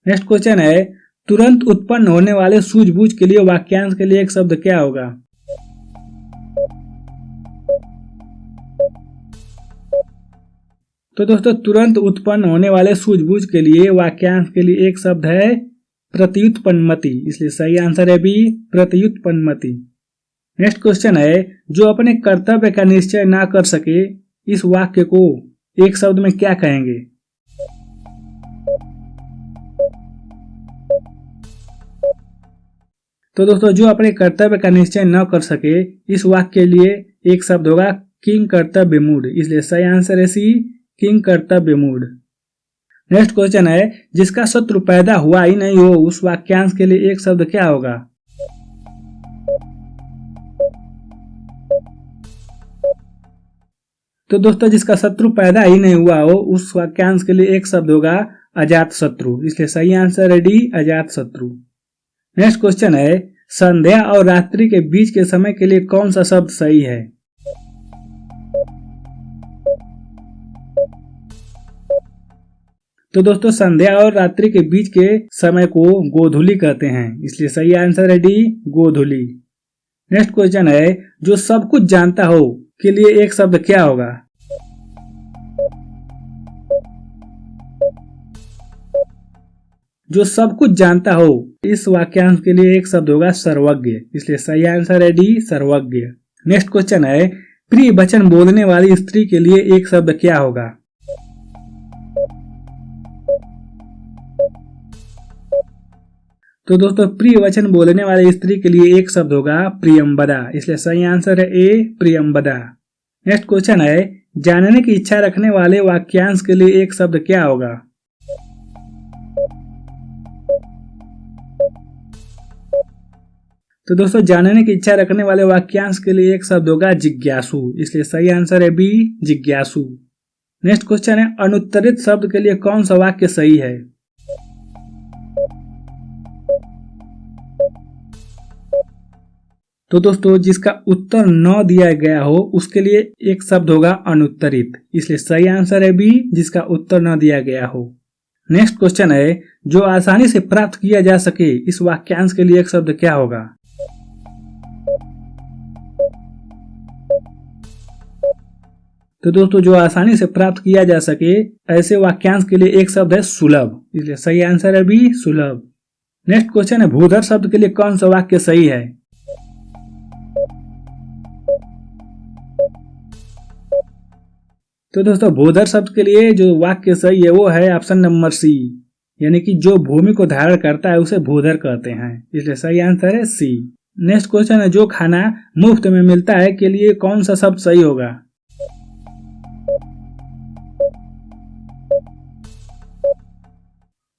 नेक्स्ट क्वेश्चन है, तुरंत उत्पन्न होने वाले सूझबूझ के लिए वाक्यांश के लिए एक शब्द क्या होगा? तो दोस्तों तुरंत उत्पन्न होने वाले सूझबूझ के लिए वाक्यांश के लिए एक शब्द है प्रत्युत्पन्नमति, इसलिए सही आंसर है बी, प्रत्युत्पन्नमति। नेक्स्ट क्वेश्चन है, जो अपने कर्तव्य का निश्चय ना कर सके, इस वाक्य को एक शब्द में क्या कहेंगे? तो दोस्तों जो अपने कर्तव्य का निश्चय न कर सके, इस वाक्य के लिए एक शब्द होगा किंग कर्तव्य मूड, इसलिए सही आंसर है सी, किंग कर्तव्य मूड। नेक्स्ट क्वेश्चन है, जिसका शत्रु पैदा हुआ ही नहीं हो, उस वाक्यांश के लिए एक शब्द क्या होगा? तो दोस्तों जिसका शत्रु पैदा ही नहीं हुआ हो, उस वाक्यांश के लिए एक शब्द होगा अजात शत्रु, इसलिए सही आंसर है डी, अजात शत्रु। नेक्स्ट क्वेश्चन है, संध्या और रात्रि के बीच के समय के लिए कौन सा शब्द सही है? तो दोस्तों संध्या और रात्रि के बीच के समय को गोधूली कहते हैं, इसलिए सही आंसर है डी, गोधूली। नेक्स्ट क्वेश्चन है, जो सब कुछ जानता हो के लिए एक शब्द क्या होगा? जो सब कुछ जानता हो, इस वाक्यांश के लिए एक शब्द होगा सर्वज्ञ, इसलिए सही आंसर है डी, सर्वज्ञ। नेक्स्ट क्वेश्चन है, प्रिय वचन बोलने वाली स्त्री के लिए एक शब्द क्या होगा? तो दोस्तों प्रिय वचन बोलने वाली स्त्री के लिए एक शब्द होगा प्रियंवदा, इसलिए सही आंसर है ए, प्रियंवदा। नेक्स्ट क्वेश्चन है, जानने की इच्छा रखने वाले वाक्यांश के लिए एक शब्द क्या होगा? तो दोस्तों जानने की इच्छा रखने वाले वाक्यांश के लिए एक शब्द होगा जिज्ञासु, इसलिए सही आंसर है बी, जिज्ञासु। नेक्स्ट क्वेश्चन है, अनुत्तरित शब्द के लिए कौन सा वाक्य सही है? तो दोस्तों जिसका उत्तर न दिया गया हो, उसके लिए एक शब्द होगा अनुत्तरित, इसलिए सही आंसर है बी, जिसका उत्तर न दिया गया हो। नेक्स्ट क्वेश्चन है, जो आसानी से प्राप्त किया जा सके, इस वाक्यांश के लिए एक शब्द क्या होगा? तो दोस्तों जो आसानी से प्राप्त किया जा सके, ऐसे वाक्यांश के लिए एक शब्द है सुलभ, इसलिए सही आंसर है बी, सुलभ। नेक्स्ट क्वेश्चन है, भूधर शब्द के लिए कौन सा वाक्य सही है? तो दोस्तों भूधर शब्द के लिए जो वाक्य सही है वो है ऑप्शन नंबर सी, यानी कि जो भूमि को धारण करता है उसे भूधर कहते हैं, इसलिए सही आंसर है सी। नेक्स्ट क्वेश्चन है जो खाना मुफ्त में मिलता है के लिए कौन सा शब्द सही होगा।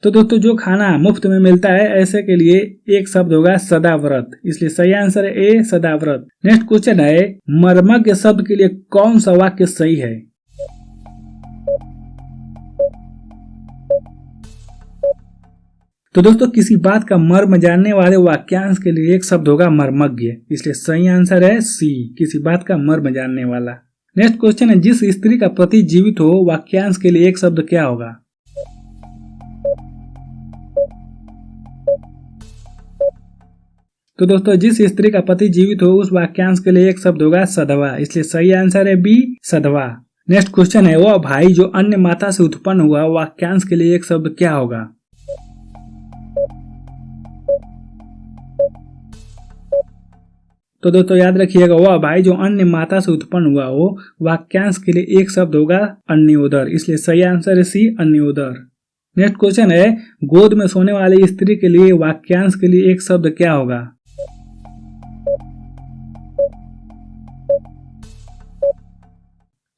तो दोस्तों जो खाना मुफ्त में मिलता है ऐसे के लिए एक शब्द होगा सदाव्रत, इसलिए सही आंसर है ए सदाव्रत। नेक्स्ट क्वेश्चन है मर्मज्ञ शब्द के लिए कौन सा वाक्य सही है। तो दोस्तों किसी बात का मर्म जानने वाले वाक्यांश के लिए एक शब्द होगा मर्मज्ञ, इसलिए सही आंसर है सी किसी बात का मर्म जानने वाला। नेक्स्ट क्वेश्चन है जिस स्त्री का पति जीवित हो वाक्यांश के लिए एक शब्द क्या होगा। तो दोस्तों जिस स्त्री का पति जीवित हो उस वाक्यांश के लिए एक शब्द होगा सधवा, इसलिए सही आंसर है बी सधवा। नेक्स्ट क्वेश्चन है वह भाई जो अन्य माता से उत्पन्न हुआ वाक्यांश के लिए एक शब्द क्या होगा। तो दोस्तों याद रखिएगा वह भाई जो अन्य माता से उत्पन्न हुआ हो वाक्यांश के लिए एक शब्द होगा अन्योदर, इसलिए सही आंसर है सी अन्योदर। नेक्स्ट क्वेश्चन है गोद में सोने वाली स्त्री के लिए वाक्यांश के लिए एक शब्द क्या होगा।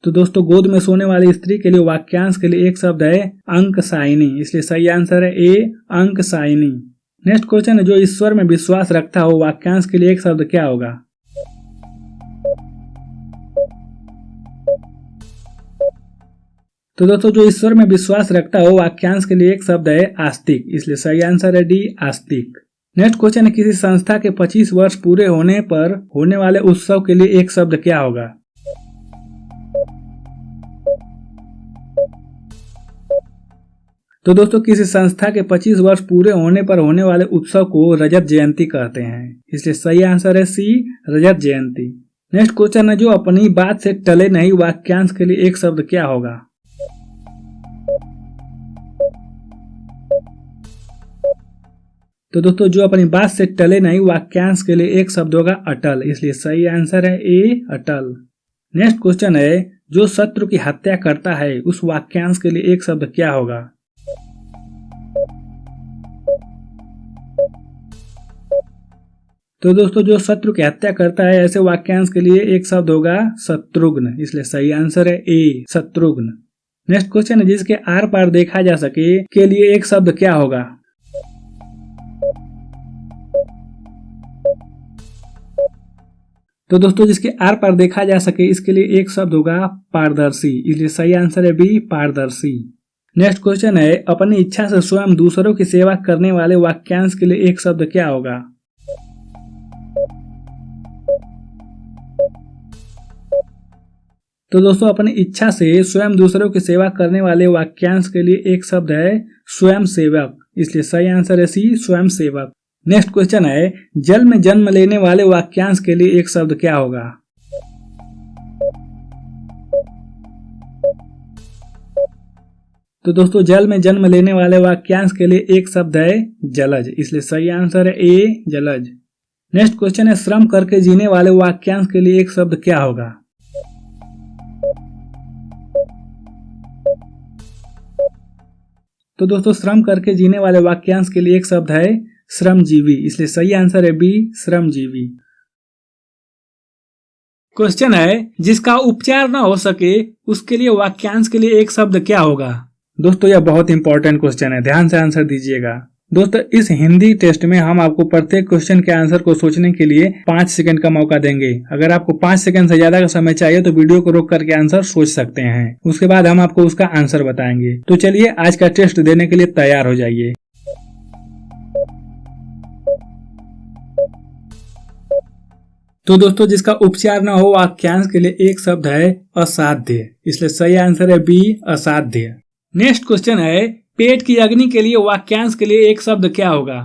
तो दोस्तों गोद में सोने वाली स्त्री के लिए वाक्यांश के लिए एक शब्द है अंकसायिनी, इसलिए सही आंसर है ए अंकसायिनी। नेक्स्ट क्वेश्चन है जो ईश्वर में विश्वास रखता हो वाक्यांश के लिए एक शब्द क्या होगा। तो दोस्तों जो ईश्वर में विश्वास रखता हो वाक्यांश के लिए एक शब्द है आस्तिक, इसलिए सही आंसर है डी आस्तिक। नेक्स्ट क्वेश्चन है किसी संस्था के 25 वर्ष पूरे होने पर होने वाले उत्सव के लिए एक शब्द क्या होगा। तो दोस्तों किसी संस्था के 25 वर्ष पूरे होने पर होने वाले उत्सव को रजत जयंती कहते हैं, इसलिए सही आंसर है सी रजत जयंती। नेक्स्ट क्वेश्चन है जो अपनी बात से टले नहीं वाक्यांश के लिए एक शब्द क्या होगा। तो दोस्तों जो अपनी बात से टले नहीं वाक्यांश के लिए एक शब्द होगा अटल, इसलिए सही आंसर है ए अटल। नेक्स्ट क्वेश्चन है जो शत्रु की हत्या करता है उस वाक्यांश के लिए एक शब्द क्या होगा। तो दोस्तों जो शत्रु की हत्या करता है ऐसे वाक्यांश के लिए एक शब्द होगा शत्रुघ्न, इसलिए सही आंसर है ए शत्रुघ्न। नेक्स्ट क्वेश्चन है जिसके आर पार देखा जा सके के लिए एक शब्द क्या होगा। तो दोस्तों जिसके आर पार देखा जा सके इसके लिए एक शब्द होगा पारदर्शी, इसलिए सही आंसर है बी पारदर्शी। नेक्स्ट क्वेश्चन है अपनी इच्छा से स्वयं दूसरों की सेवा करने वाले वाक्यांश के लिए एक शब्द क्या होगा। तो दोस्तों अपनी इच्छा से स्वयं दूसरों की सेवा करने वाले वाक्यांश के लिए एक शब्द है स्वयं सेवक, इसलिए सही आंसर है सी स्वयं सेवक। नेक्स्ट क्वेश्चन है जल में जन्म लेने वाले वाक्यांश के लिए एक शब्द क्या होगा। तो दोस्तों जल में जन्म लेने वाले वाक्यांश के लिए एक शब्द है जलज, इसलिए सही आंसर है ए जलज। नेक्स्ट क्वेश्चन है श्रम करके जीने वाले वाक्यांश के लिए एक शब्द क्या होगा। तो दोस्तों श्रम करके जीने वाले वाक्यांश के लिए एक शब्द है श्रमजीवी, इसलिए सही आंसर है बी श्रमजीवी। क्वेश्चन है जिसका उपचार ना हो सके उसके लिए वाक्यांश के लिए एक शब्द क्या होगा। दोस्तों यह बहुत इंपॉर्टेंट क्वेश्चन है, ध्यान से आंसर दीजिएगा। दोस्तों इस हिंदी टेस्ट में हम आपको प्रत्येक क्वेश्चन के आंसर को सोचने के लिए 5 सेकंड का मौका देंगे। अगर आपको 5 सेकंड से ज्यादा का समय चाहिए तो वीडियो को रोक करके आंसर सोच सकते हैं, उसके बाद हम आपको उसका आंसर बताएंगे। तो चलिए आज का टेस्ट देने के लिए तैयार हो जाइए। तो दोस्तों जिसका उपचार न हो वाक्यांश के लिए एक शब्द है असाध्य, इसलिए सही आंसर है बी असाध्य। नेक्स्ट क्वेश्चन है पेट की अग्नि के लिए वाक्यांश के लिए एक शब्द क्या होगा।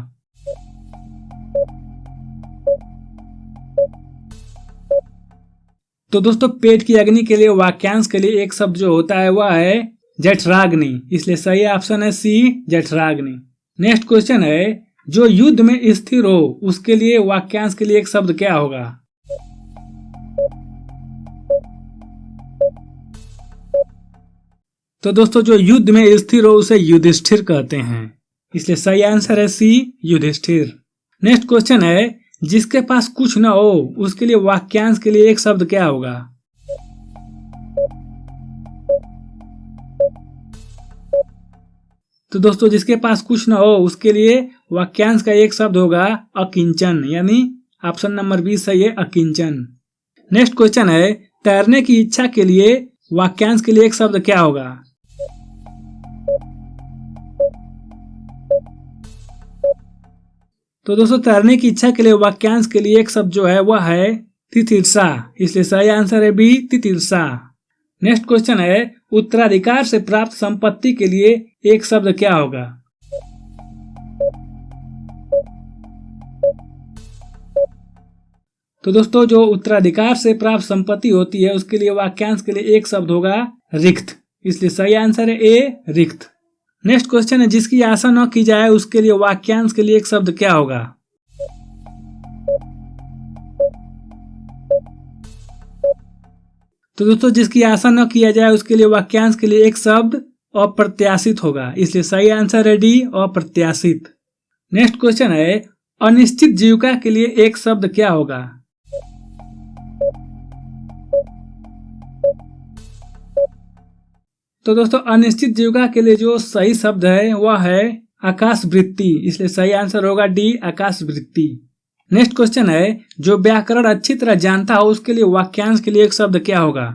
तो दोस्तों पेट की अग्नि के लिए वाक्यांश के लिए एक शब्द जो होता है वह है जठराग्नि, इसलिए सही ऑप्शन है सी जठराग्नि। नेक्स्ट क्वेश्चन है जो युद्ध में स्थिर हो उसके लिए वाक्यांश के लिए एक शब्द क्या होगा। तो दोस्तों जो युद्ध में स्थिर हो उसे युधिष्ठिर कहते हैं, इसलिए सही आंसर है सी युधिष्ठिर। नेक्स्ट क्वेश्चन है जिसके पास कुछ न हो उसके लिए वाक्यांश के लिए एक शब्द क्या होगा? तो दोस्तों जिसके पास कुछ न हो उसके लिए वाक्यांश का एक शब्द होगा अकिंचन, यानी ऑप्शन नंबर 20 सही है, अकिंचन। नेक्स्ट क्वेश्चन है, तैरने की इच्छा के लिए वाक्यांश के लिए एक शब्द क्या होगा? तो दोस्तों तैरने की इच्छा के लिए वाक्यांश के लिए एक शब्द जो है वह है तितिर्षा, इसलिए सही आंसर है बी, तितिर्षा। नेक्स्ट क्वेश्चन है, उत्तराधिकार से प्राप्त संपत्ति के लिए एक शब्द क्या होगा? तो दोस्तों जो उत्तराधिकार से प्राप्त संपत्ति होती है उसके लिए वाक्यांश के लिए एक शब्द होगा रिक्त, इसलिए सही आंसर है ए, रिक्त। नेक्स्ट क्वेश्चन है, जिसकी आशा न की जाए उसके लिए वाक्यांश के लिए एक शब्द क्या होगा? तो दोस्तों जिसकी आशा न किया जाए उसके लिए वाक्यांश के लिए एक शब्द अप्रत्याशित होगा, इसलिए सही आंसर है डी, अप्रत्याशित। नेक्स्ट क्वेश्चन है, अनिश्चित जीविका के लिए एक शब्द क्या होगा? तो दोस्तों अनिश्चित जीविका के लिए जो सही शब्द है वह है आकाशवृत्ति, इसलिए सही आंसर होगा डी, आकाशवृत्ति। नेक्स्ट क्वेश्चन है, जो व्याकरण अच्छी तरह जानता हो उसके लिए वाक्यांश के लिए एक शब्द क्या होगा?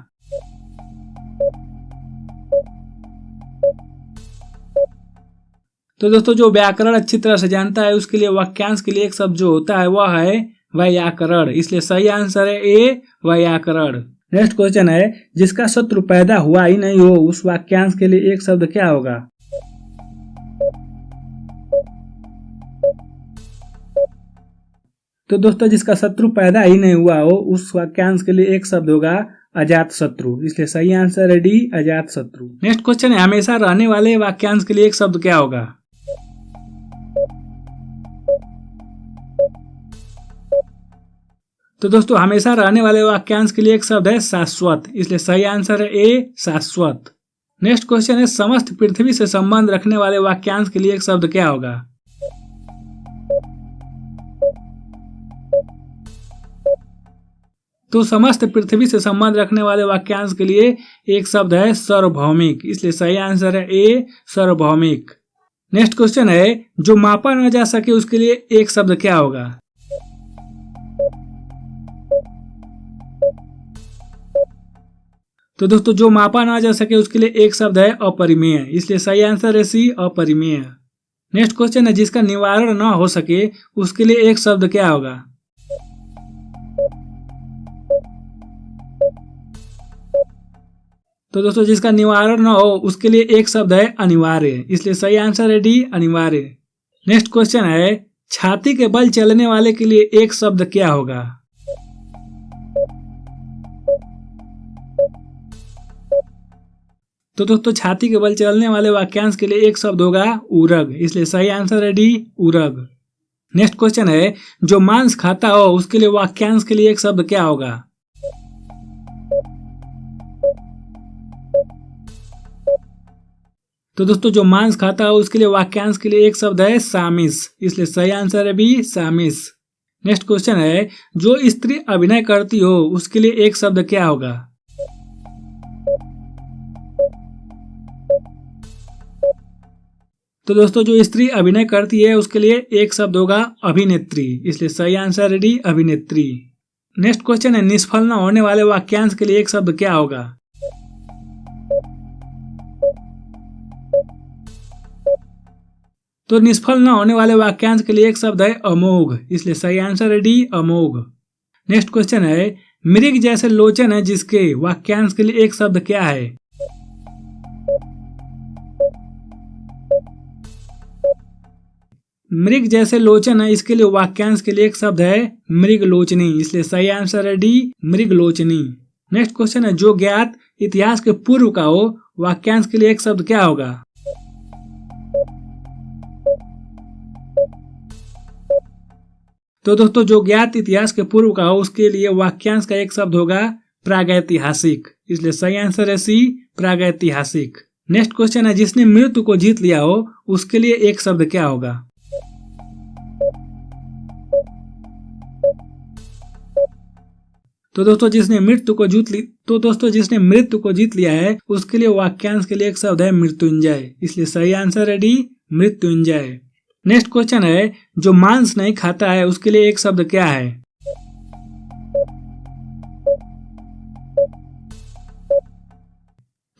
तो दोस्तों जो व्याकरण अच्छी तरह से जानता है उसके लिए वाक्यांश के लिए एक शब्द जो होता है वह है वैयाकरण, इसलिए सही आंसर है ए, वैयाकरण। नेक्स्ट क्वेश्चन है, जिसका शत्रु पैदा हुआ ही नहीं हो उस वाक्यांश के लिए एक शब्द क्या होगा? तो दोस्तों जिसका शत्रु पैदा ही नहीं हुआ हो उस वाक्यांश के लिए एक शब्द होगा अजात शत्रु, इसलिए सही आंसर है डी, अजात शत्रु। नेक्स्ट क्वेश्चन है, हमेशा रहने वाले वाक्यांश के लिए एक शब्द क्या होगा? तो दोस्तों हमेशा रहने वाले वाक्यांश के लिए एक शब्द है शाश्वत, इसलिए सही आंसर है ए, शाश्वत। नेक्स्ट क्वेश्चन है, समस्त पृथ्वी से संबंध रखने वाले वाक्यांश के लिए एक शब्द क्या होगा? तो समस्त पृथ्वी से संबंध रखने वाले वाक्यांश के लिए एक शब्द है सार्वभौमिक, इसलिए सही आंसर है ए, सार्वभौमिक। नेक्स्ट क्वेश्चन है, जो मापा न जा सके उसके लिए एक शब्द क्या होगा? तो दोस्तों जो मापा ना जा सके उसके लिए एक शब्द है अपरिमेय, इसलिए सही आंसर है सी, अपरिमेय। नेक्स्ट क्वेश्चन है, जिसका निवारण ना हो सके उसके लिए एक शब्द क्या होगा? तो दोस्तों जिसका निवारण ना हो उसके लिए एक शब्द है अनिवार्य, इसलिए सही आंसर है डी, अनिवार्य। नेक्स्ट क्वेश्चन है, छाती के बल चलने वाले के लिए एक शब्द क्या होगा? तो दोस्तों छाती के बल चलने वाले वाक्यांश के लिए एक शब्द होगा ऊरग, इसलिए सही आंसर है डी, ऊरग। नेक्स्ट क्वेश्चन है, जो मांस खाता हो उसके लिए वाक्यांश के लिए एक शब्द क्या होगा? तो दोस्तों जो मांस खाता हो उसके लिए वाक्यांश के लिए एक शब्द है सामिस, इसलिए सही आंसर है बी, सामिस। नेक्स्ट क्वेश्चन है, जो स्त्री अभिनय करती हो उसके लिए एक शब्द क्या होगा? तो दोस्तों जो स्त्री अभिनय करती है उसके लिए एक शब्द होगा अभिनेत्री, इसलिए सही आंसर है डी, अभिनेत्री। नेक्स्ट क्वेश्चन है, निष्फल न होने वाले वाक्यांश के लिए एक शब्द क्या होगा? तो निष्फल न होने वाले वाक्यांश के लिए एक शब्द है अमोघ, इसलिए सही आंसर है डी, अमोघ। नेक्स्ट क्वेश्चन है, मृग जैसे लोचन है जिसके वाक्यांश के लिए एक शब्द क्या है? मृग जैसे लोचन है इसके लिए वाक्यांश के लिए एक शब्द है मृगलोचनी, इसलिए सही आंसर है डी, मृगलोचनी। नेक्स्ट क्वेश्चन है, जो ज्ञात इतिहास के पूर्व का हो वाक्यांश के लिए एक शब्द क्या होगा? तो दोस्तों जो ज्ञात इतिहास के पूर्व का हो उसके लिए वाक्यांश का एक शब्द होगा प्रागैतिहासिक, इसलिए सही आंसर है सी, प्रागैतिहासिक। नेक्स्ट क्वेश्चन है, जिसने मृत्यु को जीत लिया हो उसके लिए एक शब्द क्या होगा? तो दोस्तों जिसने मृत्यु को जीत लिया है उसके लिए वाक्यांश के लिए एक शब्द है मृत्युंजय, इसलिए सही आंसर है डी मृत्युंजय। नेक्स्ट क्वेश्चन है जो मांस नहीं खाता है उसके लिए एक शब्द क्या है?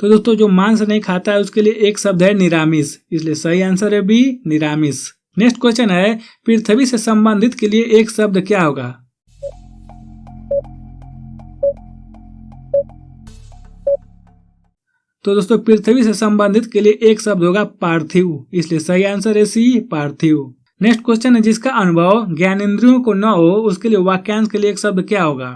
तो दोस्तों जो मांस नहीं खाता है उसके लिए एक शब्द है निरामिष, इसलिए सही आंसर है बी निरामिष। नेक्स्ट क्वेश्चन है पृथ्वी से संबंधित के लिए एक शब्द क्या होगा? तो दोस्तों पृथ्वी से संबंधित के लिए एक शब्द होगा पार्थिव, इसलिए सही आंसर है सी पार्थिव। नेक्स्ट क्वेश्चन है जिसका अनुभव ज्ञानेंद्रियों को न हो उसके लिए वाक्यांश के लिए एक शब्द क्या होगा?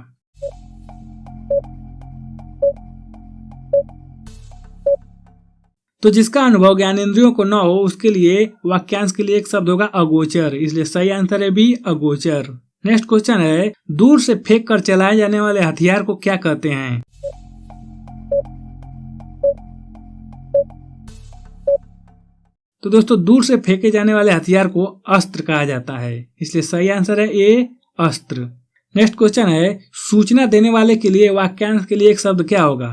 तो जिसका अनुभव ज्ञानेंद्रियों को न हो उसके लिए वाक्यांश के लिए एक शब्द होगा अगोचर, इसलिए सही आंसर है बी अगोचर। नेक्स्ट क्वेश्चन है दूर से फेंक कर चलाए जाने वाले हथियार को क्या कहते हैं? तो दोस्तों दूर से फेंके जाने वाले हथियार को अस्त्र कहा जाता है, इसलिए सही आंसर है ए अस्त्र। नेक्स्ट क्वेश्चन है सूचना देने वाले के लिए वाक्यांश के लिए एक शब्द क्या होगा?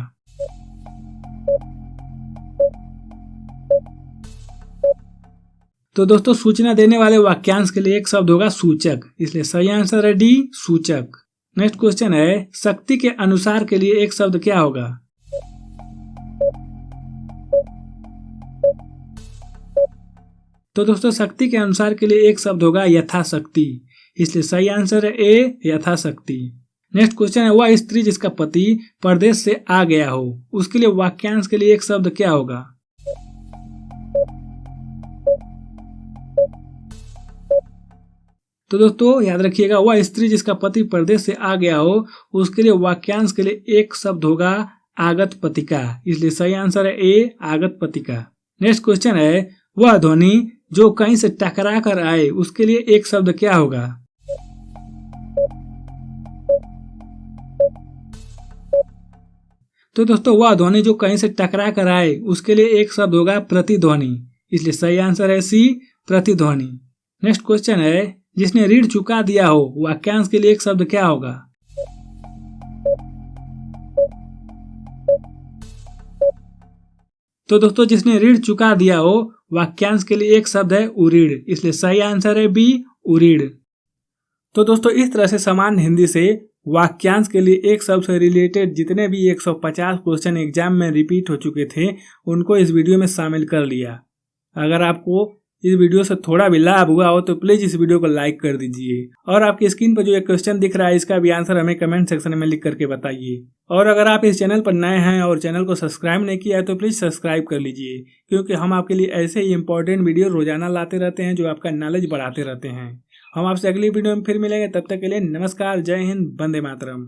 तो दोस्तों सूचना देने वाले वाक्यांश के लिए एक शब्द होगा सूचक, इसलिए सही आंसर है डी सूचक। नेक्स्ट क्वेश्चन है शक्ति के अनुसार के लिए एक शब्द क्या होगा? तो दोस्तों शक्ति के अनुसार के लिए एक शब्द होगा यथाशक्ति, इसलिए सही आंसर है ए यथाशक्ति। नेक्स्ट क्वेश्चन है वह स्त्री जिसका पति परदेश से आ गया हो उसके लिए वाक्यांश के लिए एक शब्द क्या होगा? तो दोस्तों याद रखिएगा वह स्त्री जिसका पति परदेश से आ गया हो उसके लिए वाक्यांश के लिए एक शब्द होगा आगत पतिका, इसलिए सही आंसर है ए आगत पतिका। नेक्स्ट क्वेश्चन है वह ध्वनि जो कहीं से टकरा कर आए उसके लिए एक शब्द क्या होगा? तो दोस्तों वह ध्वनि जो कहीं से टकरा कर आए उसके लिए एक शब्द होगा प्रतिध्वनि, इसलिए सही आंसर है सी प्रतिध्वनि। नेक्स्ट क्वेश्चन है जिसने ऋण चुका दिया हो वाक्यांश के लिए एक शब्द क्या होगा? तो दोस्तों जिसने ऋण चुका दिया हो वाक्यांश के लिए एक शब्द है उरीड़, इसलिए सही आंसर है बी उरीड़। तो दोस्तों इस तरह से सामान्य हिंदी से वाक्यांश के लिए एक शब्द से रिलेटेड जितने भी 150 क्वेश्चन एग्जाम में रिपीट हो चुके थे उनको इस वीडियो में शामिल कर लिया। अगर आपको इस वीडियो से थोड़ा भी लाभ हुआ हो तो प्लीज इस वीडियो को लाइक कर दीजिए और आपकी स्क्रीन पर जो एक क्वेश्चन दिख रहा है इसका भी आंसर हमें कमेंट सेक्शन में लिख करके बताइए। और अगर आप इस चैनल पर नए हैं और चैनल को सब्सक्राइब नहीं किया है तो प्लीज सब्सक्राइब कर लीजिए, क्योंकि हम आपके लिए ऐसे ही इंपॉर्टेंट वीडियो रोजाना लाते रहते हैं जो आपका नॉलेज बढ़ाते रहते हैं। हम आपसे अगली वीडियो में फिर मिलेंगे, तब तक के लिए नमस्कार, जय हिंद, वंदे मातरम।